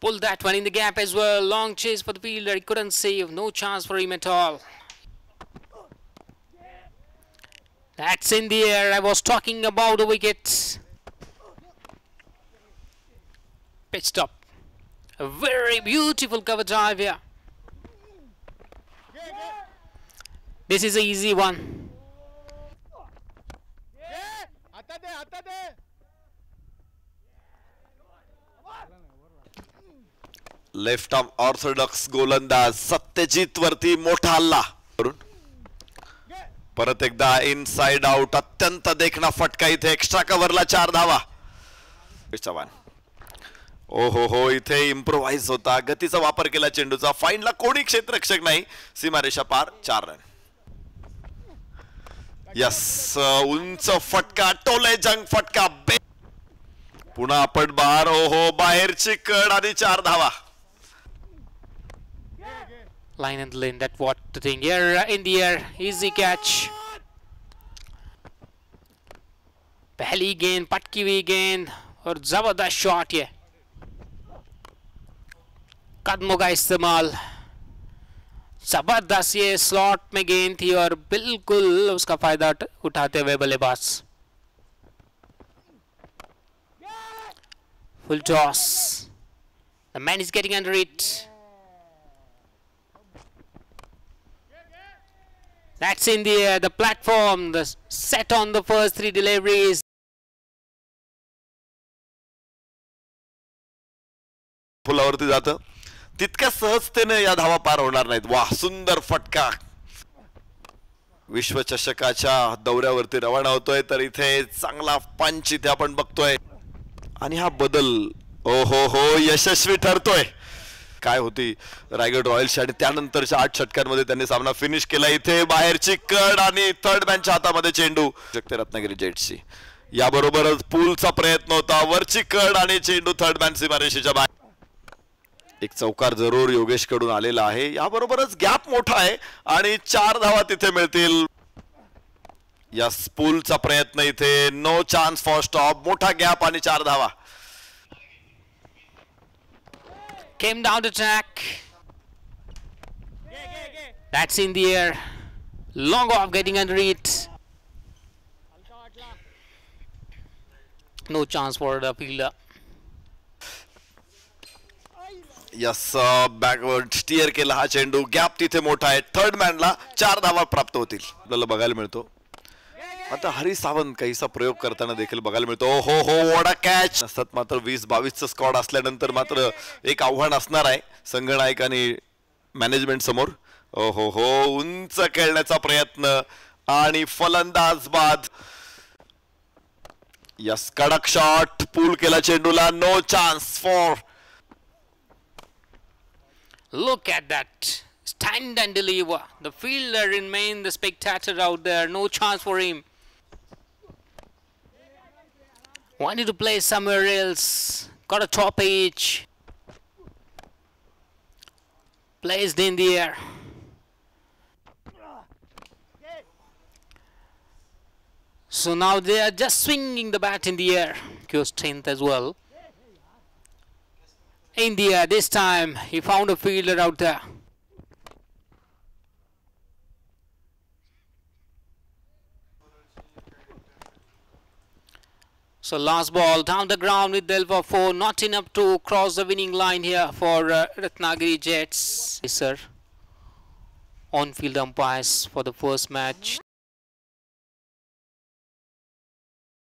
Pulled that one in the gap as well. Long chase for the fielder. He couldn't save. No chance for him at all. That's in the air. I was talking about the wicket. Pitched up. A very beautiful cover drive here. This is an easy one. Left arm Orthodox गोलंदाज सत्यजित वरती मोठा हल्ला करून परत एकदा inside out. अत्यंत देखणा फटका इथे एक्स्ट्रा कव्हरला 4 धावा. चव्हाण ओ हो इथे इम्प्रोवाइज होता. गतीचा वापर केला चेंडूचा. फाईनला कोणी क्षेत्ररक्षक नाही. सीमारेषा पार 4 रन. यस उंच फटका. टोले जंग फटका. पुन्हा अपट बार. ओहो बाहेरची कड आणि 4 धावा. Line and lane, that what the thing here in the air. Easy catch. पहली गेंद पटकी हुई गेंद और जबरदस्त शॉट. ये कदमों का इस्तेमाल. जबरदस्त ये स्लॉट में गेंद थी और बिल्कुल उसका फायदा उठाते हुए बल्लेबाज. Full toss. The man is getting under it. That's in the air, the platform, the set on the first 3 deliveries. फुलावरती जातं. तितक्या सहजतेने या धावा पार होणार नाहीत. वाह सुंदर फटका. विश्वचषकाच्या दौऱ्यावरती रवाना होतोय तर इथे चांगला पंच इथे आपण बघतोय आणि हा बदल ओ हो यशस्वी ठरतोय. काय होती रायगड रॉयल्स आणि त्यानंतरच्या 8 षटकांमध्ये त्यांनी सामना फिनिश केला. इथे बाहेरची कड आणि थर्ड मॅनच्या हातामध्ये चेंडू. रत्नागिरी जेट्सची याबरोबरच पूलचा प्रयत्न होता. वरची कड आणि चेंडू थर्ड मॅन सीमारेषेच्या बाहेर. एक चौकार जरूर योगेश कडून आलेला आहे. याबरोबरच गॅप मोठा आहे आणि 4 धावा तिथे मिळतील. यस पूलचा प्रयत्न इथे. No chance for stop. मोठा गॅप आणि 4 धावा. Came down the track. That's in the air. Long off, getting under it. No chance for the fielder. Yes backward stir केला हा चेंडू. गॅप तिथे मोठा आहे. थर्ड मॅनला 4 धावा प्राप्त होतील. आपल्याला बघायला मिळतो. आता हरी सावंत काहीसा प्रयोग करताना देखील बघायला मिळतो. हो वडा कॅच. असतात मात्र 20-22चं स्क्वॉड असल्यानंतर मात्र एक आव्हान असणार आहे संघनायक आणि मॅनेजमेंट समोर. हो उंच खेळण्याचा प्रयत्न आणि फलंदाज बाद. यस कडक शॉट. पूल केला चेंडूला. No chance four. Look at that. Stand and deliver. The fielder remained the spectator out there. No chance for him. Wanted to play somewhere else. Got a top edge. Placed in the air. So now they are just swinging the bat in the air. Pure strength as well. In the air this time. He found a fielder out there. So last ball down the ground with Delva 4, not enough to cross the winning line here for Ratnagiri Jets. Yes, sir. On-field umpires for the first match.